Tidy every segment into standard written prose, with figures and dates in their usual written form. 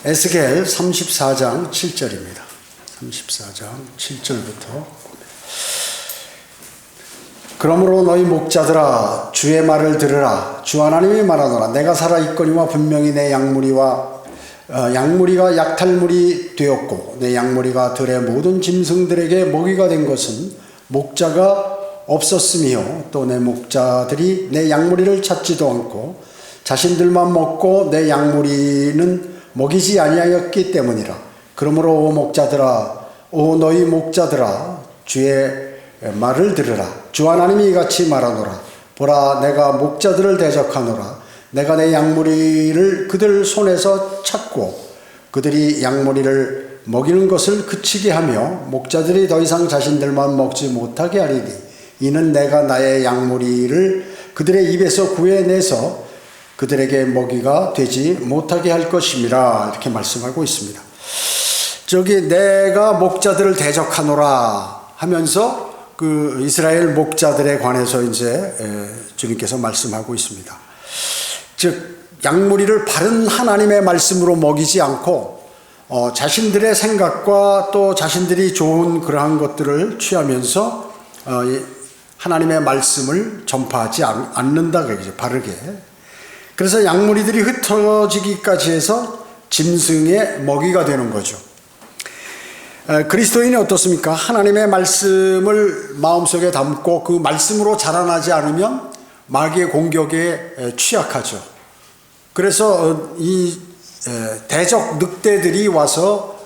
에스겔 34장 7절입니다. 34장 7절부터. 그러므로 너희 목자들아 주의 말을 들으라. 주 하나님이 말하노라. 내가 살아있거니와 분명히 내 양무리가 약탈물이 되었고 내 양무리가 들의 모든 짐승들에게 먹이가 된 것은 목자가 없었으며 또 내 목자들이 내 양무리를 찾지도 않고 자신들만 먹고 내 양무리는 먹이지 아니하였기 때문이라. 그러므로 오 너희 목자들아 주의 말을 들으라. 주 하나님이 이같이 말하노라. 보라, 내가 목자들을 대적하노라. 내가 내 양무리를 그들 손에서 찾고 그들이 양무리를 먹이는 것을 그치게 하며 목자들이 더 이상 자신들만 먹지 못하게 하리니 이는 내가 나의 양무리를 그들의 입에서 구해내서 그들에게 먹이가 되지 못하게 할 것임이라. 이렇게 말씀하고 있습니다. 내가 목자들을 대적하노라 하면서 그 이스라엘 목자들에 관해서 이제 주님께서 말씀하고 있습니다. 즉 양무리를 바른 하나님의 말씀으로 먹이지 않고 자신들의 생각과 또 자신들이 좋은 그러한 것들을 취하면서 하나님의 말씀을 전파하지 않는다 그러죠. 바르게. 그래서 양무리들이 흩어지기까지 해서 짐승의 먹이가 되는 거죠. 그리스도인이 어떻습니까? 하나님의 말씀을 마음속에 담고 그 말씀으로 자라나지 않으면 마귀의 공격에 취약하죠. 그래서 이 대적 늑대들이 와서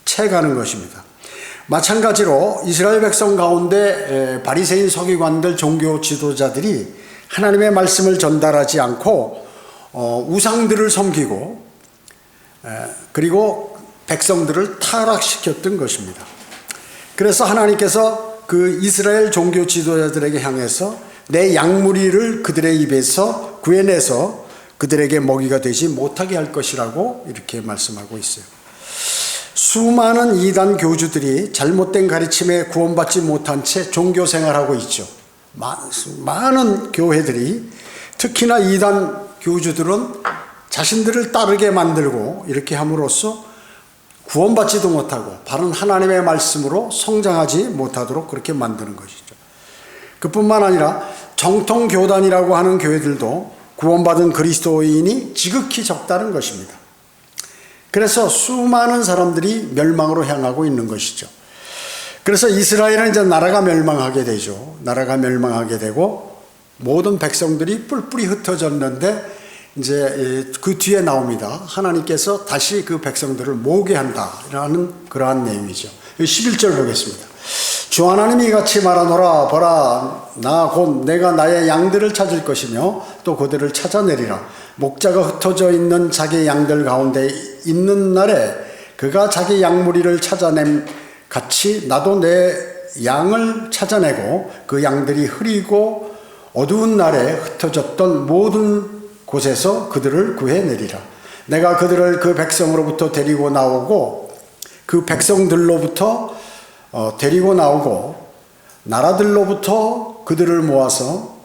채가는 것입니다. 마찬가지로 이스라엘 백성 가운데 바리새인 서기관들 종교 지도자들이 하나님의 말씀을 전달하지 않고 우상들을 섬기고 그리고 백성들을 타락시켰던 것입니다. 그래서 하나님께서 그 이스라엘 종교 지도자들에게 향해서 내 양무리를 그들의 입에서 구해내서 그들에게 먹이가 되지 못하게 할 것이라고 이렇게 말씀하고 있어요. 수많은 이단 교주들이 잘못된 가르침에 구원받지 못한 채 종교 생활하고 있죠. 많은 교회들이, 특히나 이단 교주들은 자신들을 따르게 만들고 이렇게 함으로써 구원받지도 못하고 바른 하나님의 말씀으로 성장하지 못하도록 그렇게 만드는 것이죠. 그뿐만 아니라 정통교단이라고 하는 교회들도 구원받은 그리스도인이 지극히 적다는 것입니다. 그래서 수많은 사람들이 멸망으로 향하고 있는 것이죠. 그래서 이스라엘은 이제 나라가 멸망하게 되죠. 나라가 멸망하게 되고 모든 백성들이 뿔뿔이 흩어졌는데 이제 그 뒤에 나옵니다. 하나님께서 다시 그 백성들을 모으게 한다라는 그러한 내용이죠. 11절 보겠습니다. 주 하나님이 이같이 말하노라. 보라, 나 곧 내가 나의 양들을 찾을 것이며 또 그들을 찾아내리라. 목자가 흩어져 있는 자기 양들 가운데 있는 날에 그가 자기 양무리를 찾아냄 같이 나도 내 양을 찾아내고 그 양들이 흐리고 어두운 날에 흩어졌던 모든 곳에서 그들을 구해내리라. 내가 그들을 그 백성으로부터 데리고 나오고 그 백성들로부터 데리고 나오고 나라들로부터 그들을 모아서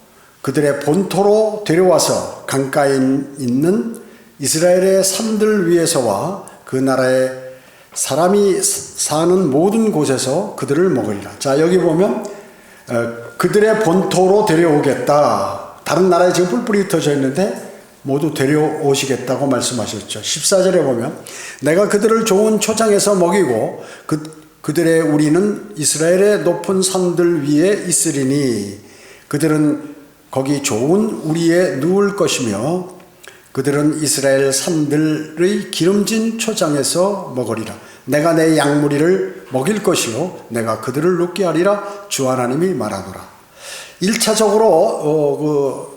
그들의 본토로 데려와서 강가에 있는 이스라엘의 산들 위에서와 그 나라의 사람이 사는 모든 곳에서 그들을 먹으리라. 자, 여기 보면 그들의 본토로 데려오겠다. 다른 나라에 지금 뿔뿔이 흩어져 있는데 모두 데려오시겠다고 말씀하셨죠. 14절에 보면 내가 그들을 좋은 초장에서 먹이고 그들의 우리는 이스라엘의 높은 산들 위에 있으리니 그들은 거기 좋은 우리에 누울 것이며 그들은 이스라엘 산들의 기름진 초장에서 먹으리라. 내가 내 양무리를 먹일 것이요 내가 그들을 눕게 하리라. 주 하나님이 말하노라. 1차적으로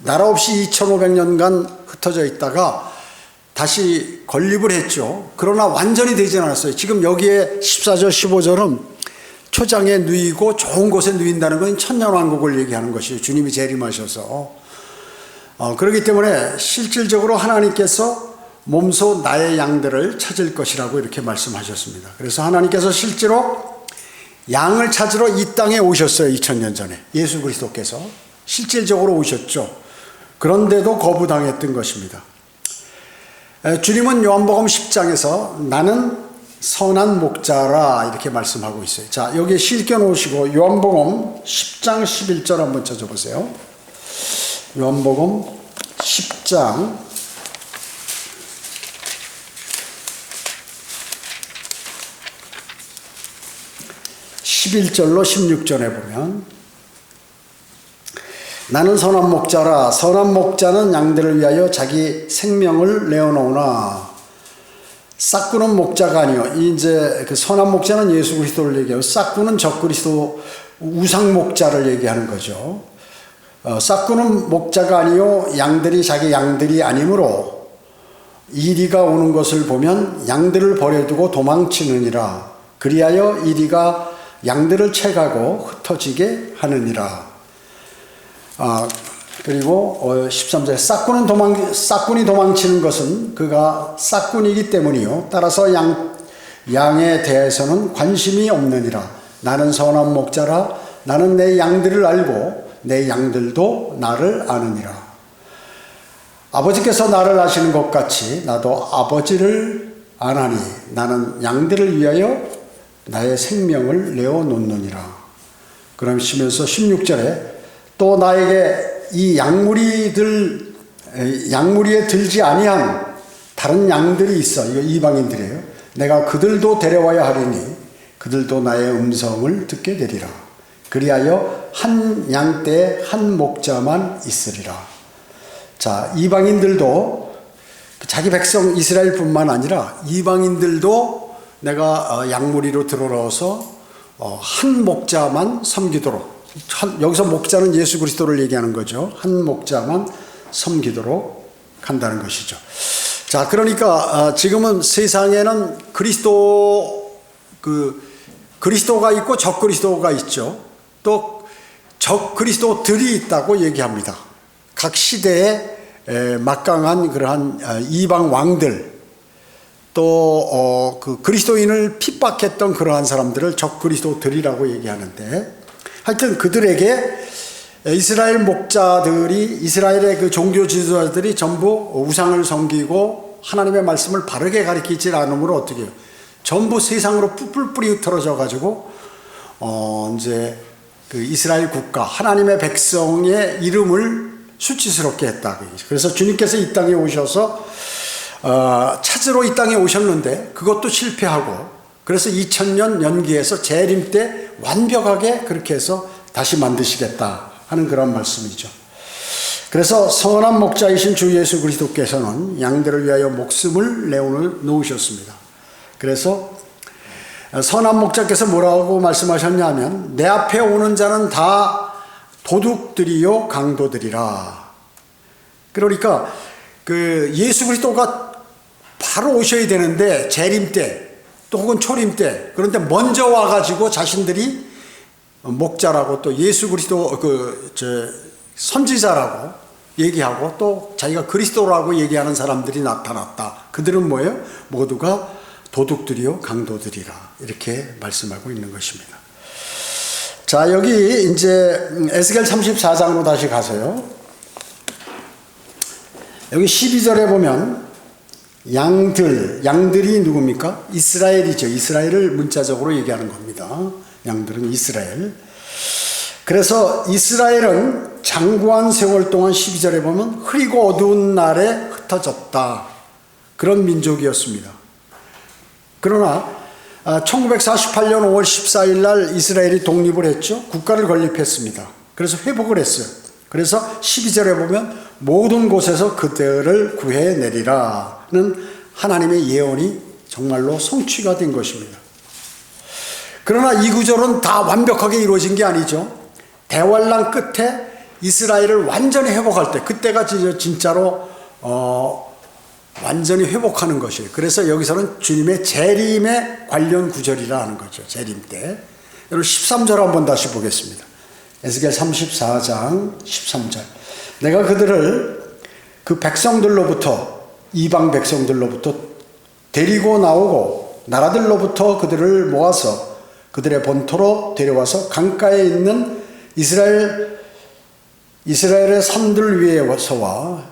나라 없이 2500년간 흩어져 있다가 다시 건립을 했죠. 그러나 완전히 되지 않았어요. 지금 여기에 14절 15절은 초장에 누이고 좋은 곳에 누인다는 건 천년왕국을 얘기하는 것이에요. 주님이 재림하셔서. 그렇기 때문에 실질적으로 하나님께서 몸소 나의 양들을 찾을 것이라고 이렇게 말씀하셨습니다. 그래서 하나님께서 실제로 양을 찾으러 이 땅에 오셨어요. 2000년 전에 예수 그리스도께서 실질적으로 오셨죠. 그런데도 거부당했던 것입니다. 주님은 요한복음 10장에서 나는 선한 목자라 이렇게 말씀하고 있어요. 자, 여기에 실겨 놓으시고 요한복음 10장 11절 한번 찾아보세요. 요한복음 10장 11절로 16절에 보면 나는 선한 목자라 선한 목자는 양들을 위하여 자기 생명을 내어놓으나 싹구는 목자가 아니요. 이제 그 선한 목자는 예수 그리스도를 얘기하고 싹구는 적그리스도 우상 목자를 얘기하는 거죠. 싹구는 목자가 아니요 양들이 자기 양들이 아니므로 이리가 오는 것을 보면 양들을 버려두고 도망치느니라. 그리하여 이리가 양들을 채가고 흩어지게 하느니라. 그리고 13절 싹군이 도망치는 것은 그가 싹군이기 때문이요 따라서 양에 대해서는 관심이 없느니라. 나는 선한 목자라 나는 내 양들을 알고 내 양들도 나를 아느니라. 아버지께서 나를 아시는 것 같이 나도 아버지를 아나니 나는 양들을 위하여 나의 생명을 내어놓느니라. 그러시면서 16절에 또 나에게 이 양무리에 들지 아니한 다른 양들이 있어. 이거 이방인들이에요. 내가 그들도 데려와야 하리니 그들도 나의 음성을 듣게 되리라. 그리하여 한 양떼에 한 목자만 있으리라. 자, 이방인들도 자기 백성 이스라엘뿐만 아니라 이방인들도 내가 양무리로 들어와서 한 목자만 섬기도록, 여기서 목자는 예수 그리스도를 얘기하는 거죠. 한 목자만 섬기도록 한다는 것이죠. 자, 그러니까 지금은 세상에는 그리스도가 있고 적그리스도가 있죠. 또 적그리스도들이 있다고 얘기합니다. 각 시대에 막강한 그러한 이방 왕들, 또 그리스도인을 핍박했던 그러한 사람들을 적그리스도들이라고 얘기하는데, 하여튼 그들에게 이스라엘 목자들이, 이스라엘의 그 종교 지도자들이 전부 우상을 섬기고 하나님의 말씀을 바르게 가르치지 않으므로 어떻게 해요? 전부 세상으로 뿔뿔이 흩어져 가지고 이제 그 이스라엘 국가, 하나님의 백성의 이름을 수치스럽게 했다. 그래서 주님께서 이 땅에 오셔서 찾으러 이 땅에 오셨는데 그것도 실패하고, 그래서 2000년 연기해서 재림 때 완벽하게 그렇게 해서 다시 만드시겠다 하는 그런 말씀이죠. 그래서 선한 목자이신 주 예수 그리스도께서는 양들을 위하여 목숨을 내어놓으셨습니다. 그래서 선한 목자께서 뭐라고 말씀하셨냐면 내 앞에 오는 자는 다 도둑들이요 강도들이라. 그러니까 그 예수 그리스도가 바로 오셔야 되는데 재림 때 또 혹은 초림 때, 그런데 먼저 와가지고 자신들이 목자라고 또 예수 그리스도 선지자라고 얘기하고 또 자기가 그리스도라고 얘기하는 사람들이 나타났다. 그들은 뭐예요? 모두가 도둑들이요 강도들이라 이렇게 말씀하고 있는 것입니다. 자, 여기 이제 에스겔 34장으로 다시 가세요. 여기 12절에 보면 양들이 누굽니까? 이스라엘이죠. 이스라엘을 문자적으로 얘기하는 겁니다. 양들은 이스라엘. 그래서 이스라엘은 장구한 세월 동안 12절에 보면 흐리고 어두운 날에 흩어졌다. 그런 민족이었습니다. 그러나 1948년 5월 14일 날 이스라엘이 독립을 했죠. 국가를 건립했습니다. 그래서 회복을 했어요. 그래서 12절에 보면 모든 곳에서 그들을 구해내리라는 하나님의 예언이 정말로 성취가 된 것입니다. 그러나 이 구절은 다 완벽하게 이루어진 게 아니죠. 대환란 끝에 이스라엘을 완전히 회복할 때, 그때가 진짜로 완전히 회복하는 것이에요. 그래서 여기서는 주님의 재림에 관련 구절이라 하는 거죠. 재림 때. 여러분 13절 한번 다시 보겠습니다. 에스겔 34장 13절. 내가 그들을 그 백성들로부터, 이방 백성들로부터 데리고 나오고 나라들로부터 그들을 모아서 그들의 본토로 데려와서 강가에 있는 이스라엘의 산들 위에서와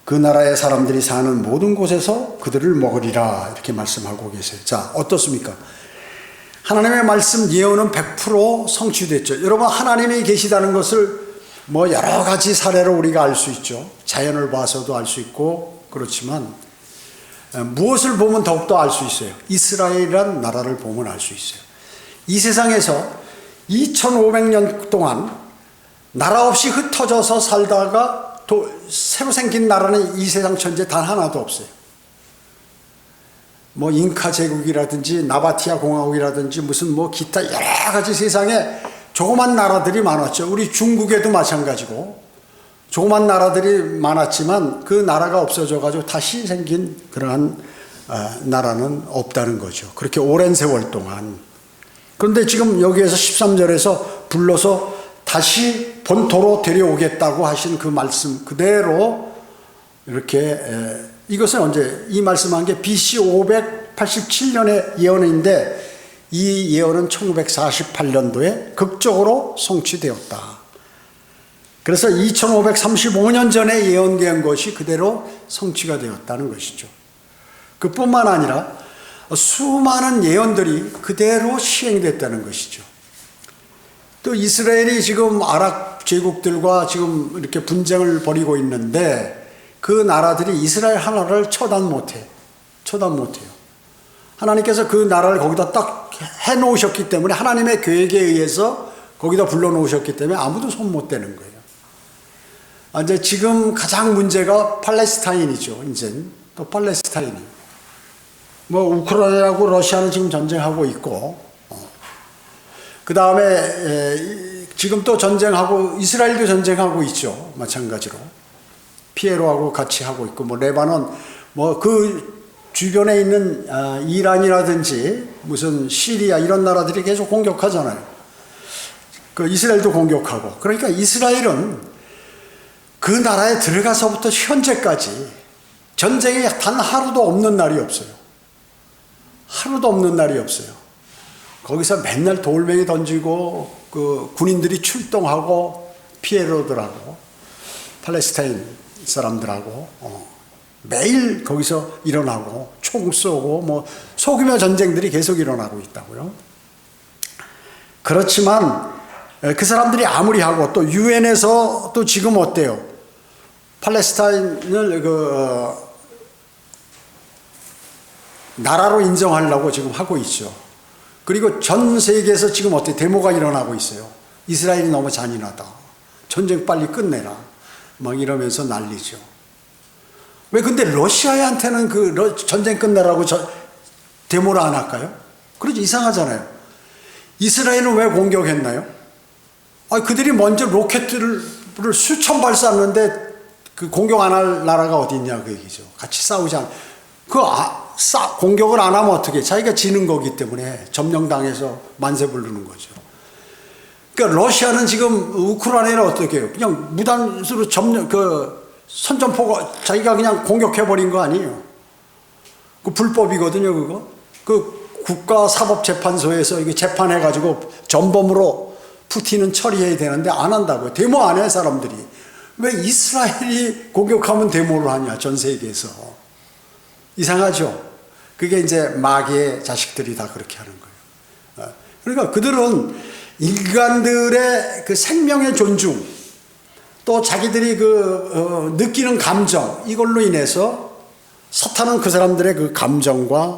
그 나라의 사람들이 사는 모든 곳에서 그들을 먹으리라 이렇게 말씀하고 계세요. 자, 어떻습니까? 하나님의 말씀 예언은 100% 성취됐죠. 여러분, 하나님이 계시다는 것을 뭐 여러 가지 사례로 우리가 알 수 있죠. 자연을 봐서도 알 수 있고 그렇지만 무엇을 보면 더욱더 알 수 있어요. 이스라엘이란 나라를 보면 알 수 있어요. 이 세상에서 2500년 동안 나라 없이 흩어져서 살다가 또 새로 생긴 나라는 이 세상 천지에 단 하나도 없어요. 뭐 잉카 제국이라든지 나바티아 공화국이라든지 무슨 뭐 기타 여러 가지 세상에 조그만 나라들이 많았죠. 우리 중국에도 마찬가지고 조그만 나라들이 많았지만 그 나라가 없어져 가지고 다시 생긴 그러한 나라는 없다는 거죠. 그렇게 오랜 세월 동안. 그런데 지금 여기에서 13절에서 불러서 다시 본토로 데려오겠다고 하신 그 말씀 그대로 이렇게 이것은 언제 이 말씀한 게 BC 587년의 예언인데 이 예언은 1948년도에 극적으로 성취되었다. 그래서 2535년 전에 예언된 것이 그대로 성취가 되었다는 것이죠. 그뿐만 아니라 수많은 예언들이 그대로 시행됐다는 것이죠. 또 이스라엘이 지금 아랍 제국들과 지금 이렇게 분쟁을 벌이고 있는데 그 나라들이 이스라엘 하나를 처단 못해요. 하나님께서 그 나라를 거기다 딱 해놓으셨기 때문에 하나님의 계획에 의해서 거기다 불러놓으셨기 때문에 아무도 손 못 대는 거예요. 이제 지금 가장 문제가 팔레스타인이죠. 이제 또 팔레스타인이 뭐 우크라이나하고 러시아는 지금 전쟁하고 있고 그 다음에 지금 또 전쟁하고 이스라엘도 전쟁하고 있죠. 마찬가지로 피에로하고 같이 하고 있고 뭐 레바논 뭐 그 주변에 있는 이란이라든지 무슨 시리아 이런 나라들이 계속 공격하잖아요. 그 이스라엘도 공격하고 그러니까 이스라엘은 그 나라에 들어가서부터 현재까지 전쟁이 단 하루도 없는 날이 없어요. 하루도 없는 날이 없어요. 거기서 맨날 돌멩이 던지고 그 군인들이 출동하고 피에로들하고 팔레스타인 사람들하고 매일 거기서 일어나고 총 쏘고 뭐 소규모 전쟁들이 계속 일어나고 있다고요. 그렇지만 그 사람들이 아무리 하고 또 유엔에서 또 지금 어때요? 팔레스타인을 나라로 인정하려고 지금 하고 있죠. 그리고 전 세계에서 지금 어때요? 데모가 일어나고 있어요. 이스라엘이 너무 잔인하다. 전쟁 빨리 끝내라. 막 이러면서 난리죠. 왜 근데 러시아한테는 그 전쟁 끝내라고 데모를 안 할까요? 그러지 이상하잖아요. 이스라엘은 왜 공격했나요? 그들이 먼저 로켓들을 수천 발 쐈는데 그 공격 안 할 나라가 어디 있냐 그 얘기죠. 같이 싸우지 않. 공격을 안 하면 어떻게? 자기가 지는 거기 때문에 점령당해서 만세 부르는 거죠. 그러니까 러시아는 지금 우크라이나를 어떻게 해요? 그냥 무단수로 선전포가 자기가 그냥 공격해버린 거 아니에요. 그 불법이거든요, 그거. 그 국가사법재판소에서 이게 재판해가지고 전범으로 푸틴은 처리해야 되는데 안 한다고요. 데모 안 해, 사람들이. 왜 이스라엘이 공격하면 데모를 하냐, 전 세계에서. 이상하죠? 그게 이제 마귀의 자식들이 다 그렇게 하는 거예요. 그러니까 그들은 인간들의 그 생명의 존중, 또 자기들이 느끼는 감정, 이걸로 인해서 사탄은 그 사람들의 그 감정과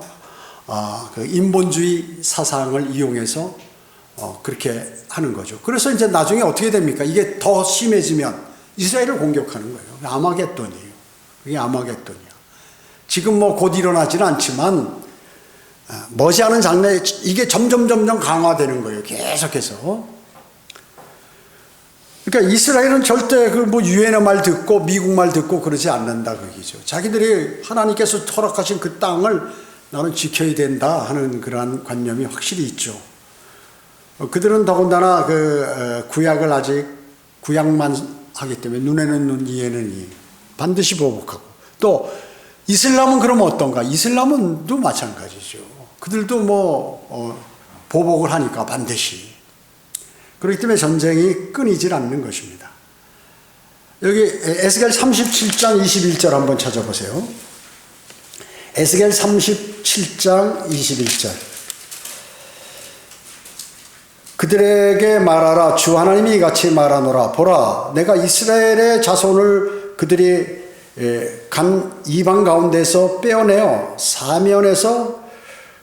그 인본주의 사상을 이용해서 그렇게 하는 거죠. 그래서 이제 나중에 어떻게 됩니까? 이게 더 심해지면 이스라엘을 공격하는 거예요. 아마겟돈이에요. 그게 아마겟돈이야. 지금 뭐 곧 일어나지는 않지만 머지않은 장래에 이게 점점 강화되는 거예요. 계속해서. 그러니까 이스라엘은 절대 그 뭐 유엔의 말 듣고 미국 말 듣고 그러지 않는다 그 얘기죠. 자기들이 하나님께서 허락하신 그 땅을 나는 지켜야 된다 하는 그러한 관념이 확실히 있죠. 그들은 더군다나 그 구약을 아직 구약만 하기 때문에 눈에는 눈, 이에는 이 반드시 보복하고 또 이슬람은 그러면 어떤가? 이슬람은도 마찬가지죠. 그들도 뭐 보복을 하니까 반드시. 그렇기 때문에 전쟁이 끊이질 않는 것입니다. 여기 에스겔 37장 21절 한번 찾아보세요. 에스겔 37장 21절. 그들에게 말하라. 주 하나님이 이같이 말하노라. 보라, 내가 이스라엘의 자손을 그들이 간 이방 가운데서 빼어내어 사면에서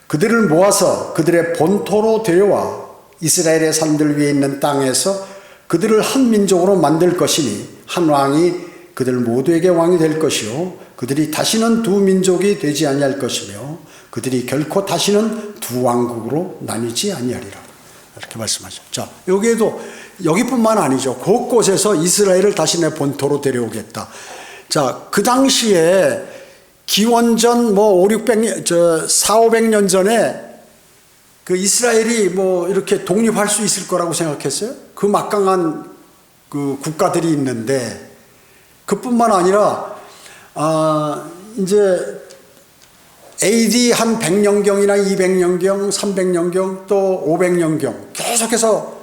그들을 모아서 그들의 본토로 데려와 이스라엘의 산들 위에 있는 땅에서 그들을 한 민족으로 만들 것이니 한 왕이 그들 모두에게 왕이 될 것이요 그들이 다시는 두 민족이 되지 아니할 것이며 그들이 결코 다시는 두 왕국으로 나뉘지 아니하리라. 이렇게 말씀하죠. 자, 여기에도 여기뿐만 아니죠. 곳곳에서 이스라엘을 다시 내 본토로 데려오겠다. 자, 그 당시에 기원전 뭐 5, 600년, 4, 500년 전에 그 이스라엘이 뭐 이렇게 독립할 수 있을 거라고 생각했어요? 그 막강한 그 국가들이 있는데 그뿐만 아니라 이제 AD 한 100년경이나 200년경, 300년경 또 500년경 계속해서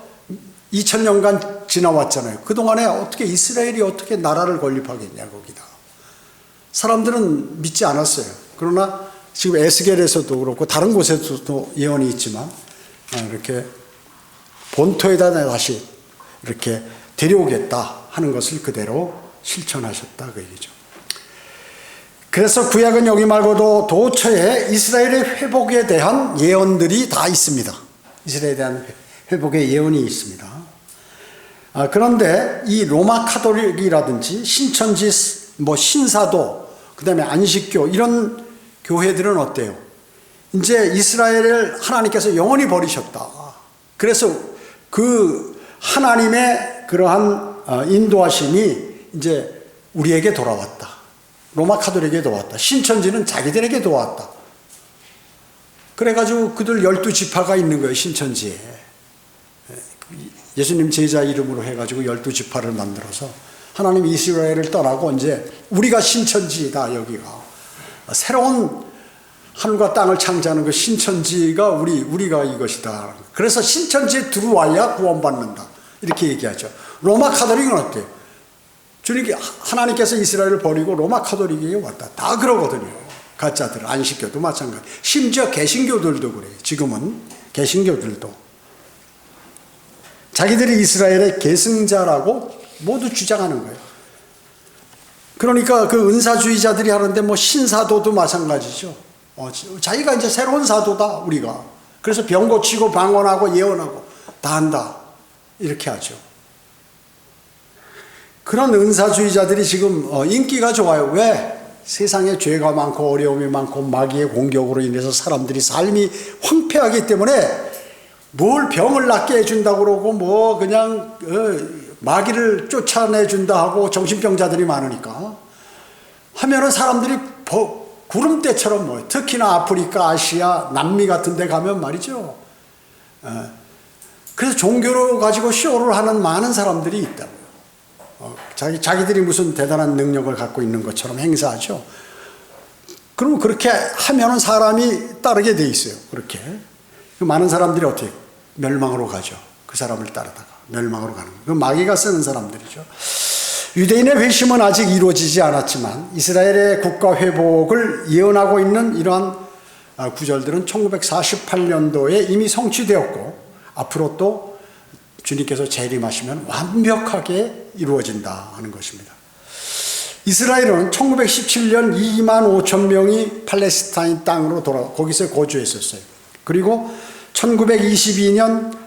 2000년간 지나왔잖아요. 그동안에 어떻게 이스라엘이 어떻게 나라를 건립하겠냐 거기다. 사람들은 믿지 않았어요. 그러나 지금 에스겔에서도 그렇고 다른 곳에서도 예언이 있지만 이렇게 본토에다 다시 이렇게 데려오겠다 하는 것을 그대로 실천하셨다 그 얘기죠. 그래서 구약은 여기 말고도 도처에 이스라엘의 회복에 대한 예언들이 다 있습니다. 이스라엘에 대한 회복의 예언이 있습니다. 그런데 이 로마 카톨릭이라든지 신천지 뭐 신사도 그다음에 안식교 이런 교회들은 어때요? 이제 이스라엘을 하나님께서 영원히 버리셨다. 그래서 그 하나님의 그러한 인도하심이 이제 우리에게 돌아왔다. 로마 카톨릭에게 돌아왔다. 신천지는 자기들에게 돌아왔다. 그래가지고 그들 12지파가 있는 거예요. 신천지에. 예수님 제자 이름으로 해가지고 12지파를 만들어서 하나님 이스라엘을 떠나고 이제 우리가 신천지다 여기가. 새로운 하늘과 땅을 창조하는 그 신천지가 우리가 이것이다. 그래서 신천지에 들어와야 구원받는다. 이렇게 얘기하죠. 로마 카톨릭은 어때요? 주님 하나님께서 이스라엘을 버리고 로마 카톨릭에 왔다. 다 그러거든요. 가짜들 안식교도 마찬가지. 심지어 개신교들도 그래요. 지금은 개신교들도 자기들이 이스라엘의 계승자라고 모두 주장하는 거예요. 그러니까 그 은사주의자들이 하는데 뭐 신사도도 마찬가지죠. 자기가 이제 새로운 사도다 우리가. 그래서 병 고치고 방언하고 예언하고 다 한다. 이렇게 하죠. 그런 은사주의자들이 지금 인기가 좋아요. 왜? 세상에 죄가 많고 어려움이 많고 마귀의 공격으로 인해서 사람들이 삶이 황폐하기 때문에 뭘 병을 낫게 해준다고 그러고 뭐 그냥 마귀를 쫓아내준다 하고 정신병자들이 많으니까 하면은 사람들이 구름대처럼 모여요. 특히나 아프리카, 아시아, 남미 같은 데 가면 말이죠. 그래서 종교를 가지고 쇼를 하는 많은 사람들이 있다고요. 자기들이 무슨 대단한 능력을 갖고 있는 것처럼 행사하죠. 그럼 그렇게 하면은 사람이 따르게 돼 있어요. 그렇게. 많은 사람들이 어떻게 멸망으로 가죠. 그 사람을 따르다가 멸망으로 가는 거예요. 그 마귀가 쓰는 사람들이죠. 유대인의 회심은 아직 이루어지지 않았지만 이스라엘의 국가 회복을 예언하고 있는 이러한 구절들은 1948년도에 이미 성취되었고 앞으로 또 주님께서 재림하시면 완벽하게 이루어진다 하는 것입니다. 이스라엘은 1917년 2만 5천 명이 팔레스타인 땅으로 거기서 거주했었어요. 그리고 1922년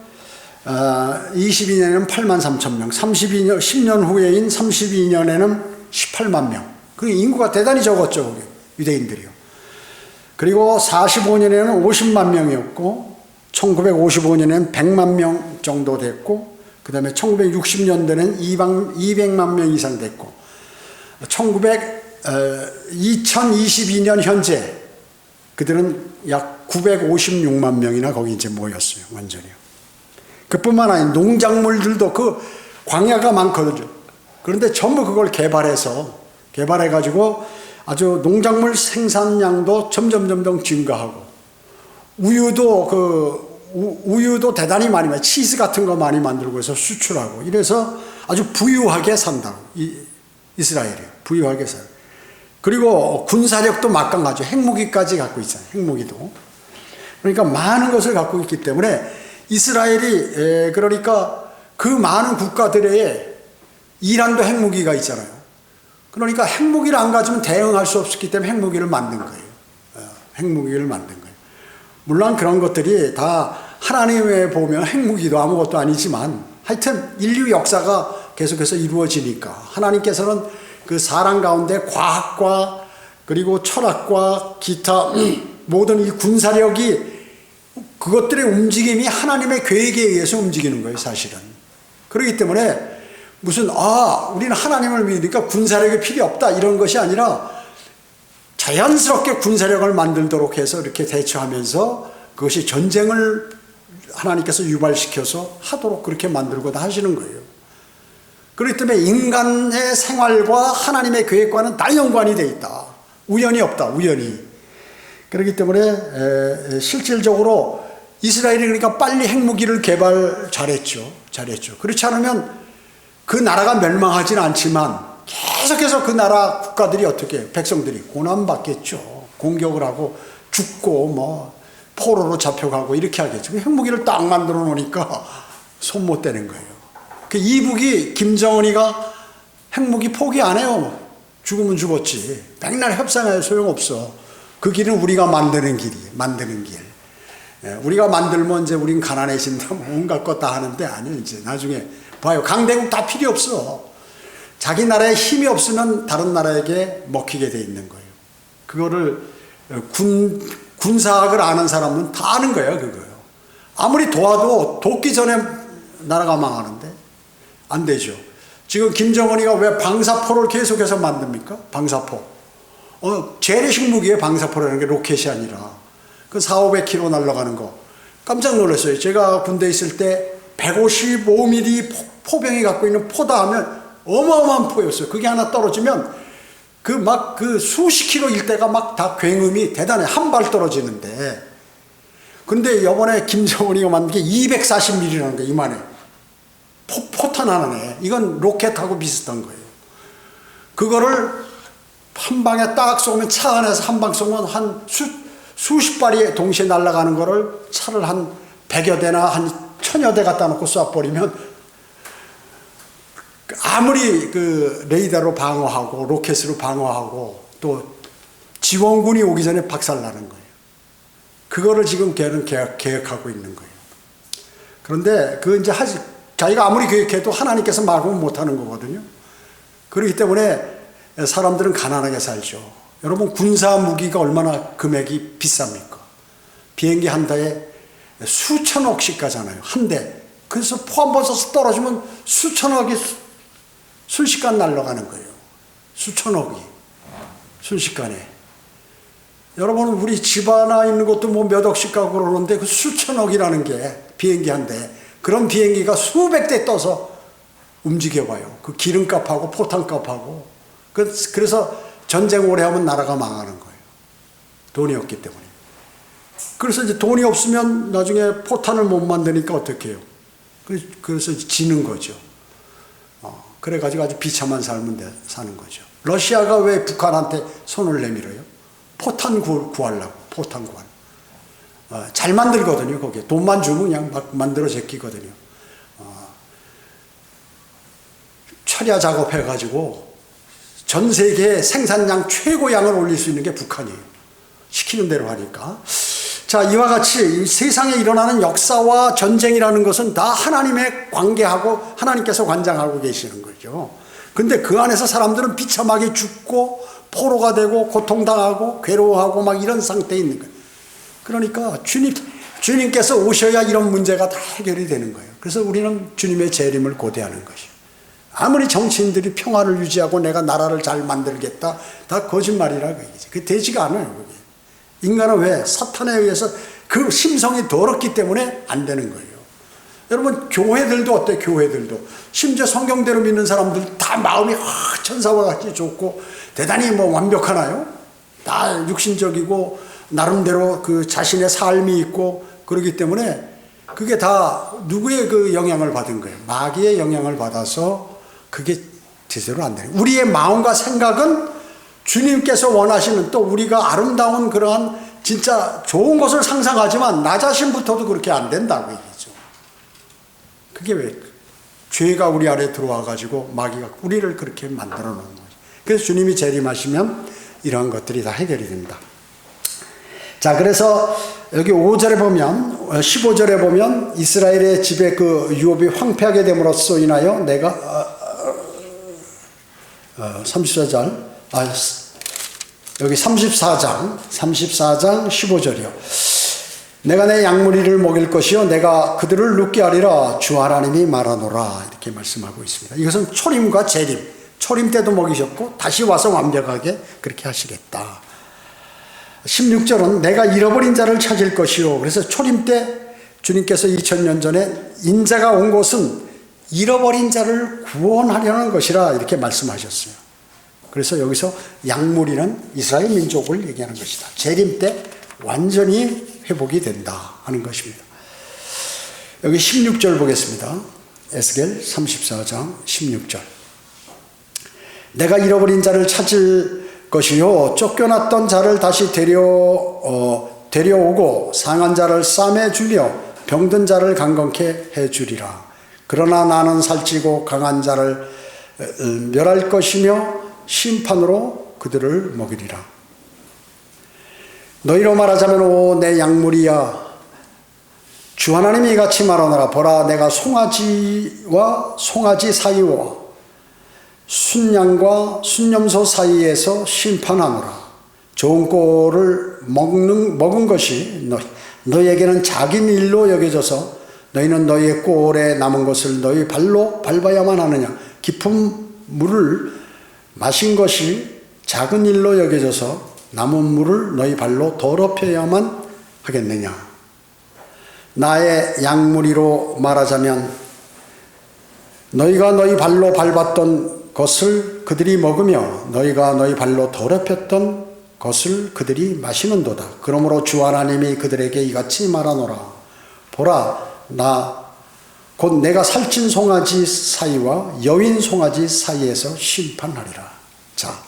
22년에는 8만 3천 명, 10년 후에인 32년에는 18만 명. 그 인구가 대단히 적었죠, 유대인들이요. 그리고 45년에는 50만 명이었고 1955년에는 100만 명 정도 됐고 그 다음에 1960년대는 200만 명 이상 됐고 2022년 현재 그들은 약 956만 명이나 거기 이제 모였어요. 완전히요. 그뿐만 아니라 농작물들도 그 광야가 많거든요. 그런데 전부 그걸 개발해가지고 아주 농작물 생산량도 점점 증가하고 우유도 대단히 많이 치즈 같은 거 많이 만들고 해서 수출하고 이래서 아주 부유하게 산다고. 이스라엘이 부유하게 살아요. 그리고 군사력도 막강하죠. 핵무기까지 갖고 있잖아요. 핵무기도. 그러니까 많은 것을 갖고 있기 때문에 이스라엘이 그러니까 그 많은 국가들의 이란도 핵무기가 있잖아요. 그러니까 핵무기를 안 가지면 대응할 수 없었기 때문에 핵무기를 만든 거예요. 핵무기를 만든 거예요. 물론 그런 것들이 다 하나님에 보면 핵무기도 아무것도 아니지만 하여튼 인류 역사가 계속해서 이루어지니까 하나님께서는 그 사람 가운데 과학과 그리고 철학과 기타 모든 이 군사력이 그것들의 움직임이 하나님의 계획에 의해서 움직이는 거예요, 사실은. 그렇기 때문에 무슨 우리는 하나님을 믿으니까 군사력이 필요 없다 이런 것이 아니라 자연스럽게 군사력을 만들도록 해서 이렇게 대처하면서 그것이 전쟁을 하나님께서 유발시켜서 하도록 그렇게 만들고 다 하시는 거예요. 그렇기 때문에 인간의 생활과 하나님의 계획과는 다 연관이 되어 있다. 우연이 없다. 우연이. 그렇기 때문에 실질적으로 이스라엘이 그러니까 빨리 핵무기를 개발 잘했죠. 그렇지 않으면 그 나라가 멸망하지는 않지만 계속해서 그 나라 국가들이 어떻게 백성들이 고난받겠죠. 공격을 하고 죽고 뭐 포로로 잡혀가고 이렇게 하겠죠. 핵무기를 딱 만들어 놓으니까 손 못 대는 거예요. 그 이북이 김정은이가 핵무기 포기 안 해요. 죽으면 죽었지. 맨날 협상해야 소용없어. 그 길은 우리가 만드는 길. 우리가 만들면 이제 우린 가난해진다, 온갖 것 다 하는데 아니요. 이제 나중에 봐요. 강대국 다 필요 없어. 자기 나라에 힘이 없으면 다른 나라에게 먹히게 돼 있는 거예요. 그거를 군사학을 아는 사람은 다 아는 거예요, 그거요. 아무리 도와도 돕기 전에 나라가 망하는데 안 되죠. 지금 김정은이가 왜 방사포를 계속해서 만듭니까? 방사포. 재래식 무기에 방사포라는 게 로켓이 아니라 그 400-500km 날아가는 거. 깜짝 놀랐어요. 제가 군대에 있을 때 155mm 포병이 갖고 있는 포다 하면 어마어마한 포였어요. 그게 하나 떨어지면 그 수십 킬로 일대가 막 다 굉음이 대단해. 한 발 떨어지는데. 근데 이번에 김정은이가 만든 게 240mm라는 거 이만해. 포탄 하나네. 이건 로켓하고 비슷한 거예요. 그거를 한 방에 딱 쏘면 차 안에서 한 방 쏘면 한 수십 발이 동시에 날아가는 거를 차를 한 100여 대나 한 1000여 대 갖다 놓고 쏴버리면 아무리 그 레이더로 방어하고 로켓으로 방어하고 또 지원군이 오기 전에 박살나는 거예요. 그거를 지금 걔는 계획하고 있는 거예요. 그런데 그 이제 자기가 아무리 계획해도 하나님께서 막으면 못하는 거거든요. 그렇기 때문에 사람들은 가난하게 살죠. 여러분 군사 무기가 얼마나 금액이 비쌉니까? 비행기 한 대에 수천억씩 가잖아요. 한 대. 그래서 포 한 번 쏴서 떨어지면 수천억이 순식간 날아가는 거예요. 수천억이 순식간에. 여러분 우리 집 하나 있는 것도 뭐 몇 억씩 가고 그러는데 그 수천억이라는 게 비행기 한 대. 그런 비행기가 수백 대 떠서 움직여봐요. 그 기름값하고 포탄값하고. 그래서 전쟁 오래 하면 나라가 망하는 거예요. 돈이 없기 때문에. 그래서 이제 돈이 없으면 나중에 포탄을 못 만드니까 어떻게 해요? 그래서 지는 거죠. 그래가지고 아주 비참한 삶을 사는 거죠. 러시아가 왜 북한한테 손을 내밀어요? 포탄 구하려고, 포탄 구하려고. 잘 만들거든요, 거기에. 돈만 주면 그냥 막 만들어 제끼거든요. 철야 작업해가지고 전 세계 생산량 최고량을 올릴 수 있는 게 북한이에요. 시키는 대로 하니까. 자, 이와 같이 세상에 일어나는 역사와 전쟁이라는 것은 다 하나님의 관계하고 하나님께서 관장하고 계시는 거죠. 근데 그 안에서 사람들은 비참하게 죽고 포로가 되고 고통당하고 괴로워하고 막 이런 상태에 있는 거예요. 그러니까 주님께서 오셔야 이런 문제가 다 해결이 되는 거예요. 그래서 우리는 주님의 재림을 고대하는 것이에요. 아무리 정치인들이 평화를 유지하고 내가 나라를 잘 만들겠다, 다 거짓말이라고 얘기지. 그게 되지가 않아요. 그게. 인간은 왜? 사탄에 의해서 그 심성이 더럽기 때문에 안 되는 거예요. 여러분 교회들도 어때요? 교회들도 심지어 성경대로 믿는 사람들 다 마음이 천사와 같이 좋고 대단히 뭐 완벽하나요? 다 육신적이고 나름대로 그 자신의 삶이 있고 그러기 때문에 그게 다 누구의 그 영향을 받은 거예요? 마귀의 영향을 받아서 그게 제대로 안 되는. 우리의 마음과 생각은 주님께서 원하시는, 또 우리가 아름다운 그러한 진짜 좋은 것을 상상하지만 나 자신부터도 그렇게 안 된다고 얘기죠. 그게 왜? 죄가 우리 안에 들어와 가지고 마귀가 우리를 그렇게 만들어 놓은 거죠. 그래서 주님이 재림하시면 이러한 것들이 다 해결이 됩니다. 자, 그래서 여기 5절에 보면, 15절에 보면 이스라엘의 집에 그 유업이 황폐하게 됨으로써 인하여 내가 34절, 여기 34장 15절이요. 내가 내 양무리를 먹일 것이요 내가 그들을 눕게 하리라 주 하나님이 말하노라, 이렇게 말씀하고 있습니다. 이것은 초림과 재림, 초림 때도 먹이셨고 다시 와서 완벽하게 그렇게 하시겠다. 16절은 내가 잃어버린 자를 찾을 것이요. 그래서 초림 때 주님께서 2000년 전에 인자가 온 곳은 잃어버린 자를 구원하려는 것이라, 이렇게 말씀하셨어요. 그래서 여기서 양무리는 이스라엘 민족을 얘기하는 것이다. 재림 때 완전히 회복이 된다 하는 것입니다. 여기 16절 보겠습니다. 에스겔 34장 16절. 내가 잃어버린 자를 찾을 것이요 쫓겨났던 자를 다시 데려오고 상한 자를 싸매 주며 병든 자를 강건케 해 주리라. 그러나 나는 살찌고 강한 자를 멸할 것이며 심판으로 그들을 먹이리라. 너희로 말하자면 오 내 양무리야 주 하나님이 이같이 말하노라. 보라 내가 송아지와 송아지 사이와 순양과 순염소 사이에서 심판하노라. 좋은 꼴을 먹은 것이 너희에게는 작은 일로 여겨져서 너희는 너희의 꼴에 남은 것을 너희 발로 밟아야만 하느냐. 깊은 물을 마신 것이 작은 일로 여겨져서 남은 물을 너희 발로 더럽혀야만 하겠느냐. 나의 양무리로 말하자면 너희가 너희 발로 밟았던 것을 그들이 먹으며 너희가 너희 발로 더럽혔던 것을 그들이 마시는도다. 그러므로 주 하나님이 그들에게 이같이 말하노라. 보라 곧 내가 살찐 송아지 사이와 여인 송아지 사이에서 심판하리라. 자,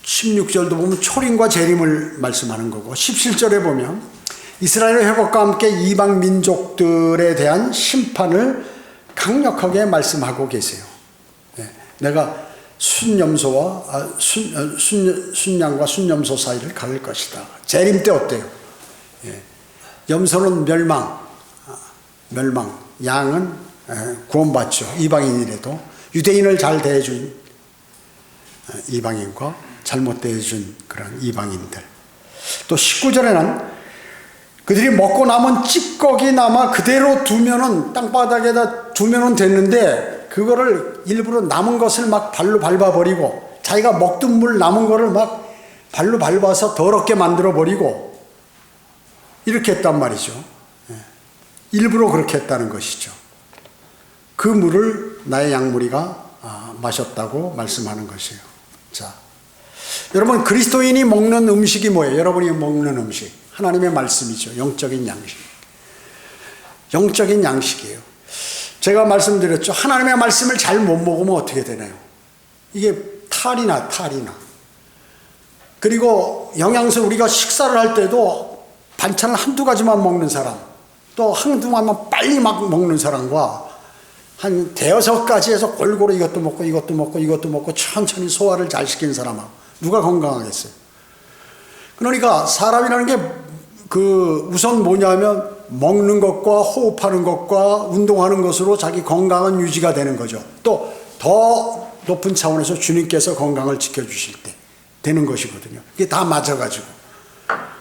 16절도 보면 초림과 재림을 말씀하는 거고, 17절에 보면 이스라엘의 회복과 함께 이방 민족들에 대한 심판을 강력하게 말씀하고 계세요. 내가 순양과 순염소 사이를 가를 것이다. 재림 때 어때요? 염소는 멸망, 양은 구원받죠. 이방인이라도 유대인을 잘 대해준 이방인과 잘못 대해준 그런 이방인들. 또 19절에는 그들이 먹고 남은 찌꺼기 남아 그대로 두면은 땅바닥에다 두면은 됐는데 그거를 일부러 남은 것을 막 발로 밟아버리고 자기가 먹던 물 남은 거를 막 발로 밟아서 더럽게 만들어버리고 이렇게 했단 말이죠. 일부러 그렇게 했다는 것이죠. 그 물을 나의 양무리가 마셨다고 말씀하는 것이에요. 자, 여러분 그리스도인이 먹는 음식이 뭐예요? 여러분이 먹는 음식 하나님의 말씀이죠. 영적인 양식. 영적인 양식이에요. 제가 말씀드렸죠. 하나님의 말씀을 잘 못 먹으면 어떻게 되나요? 이게 탈이나. 그리고 영양소 우리가 식사를 할 때도 반찬을 한두 가지만 먹는 사람, 또 한두 가지만 빨리 막 먹는 사람과 한 대여섯 가지에서 골고루 이것도 먹고 천천히 소화를 잘 시키는 사람하고 누가 건강하겠어요? 그러니까 사람이라는 게 우선 뭐냐면 먹는 것과 호흡하는 것과 운동하는 것으로 자기 건강은 유지가 되는 거죠. 또 더 높은 차원에서 주님께서 건강을 지켜주실 때 되는 것이거든요. 이게 다 맞아가지고.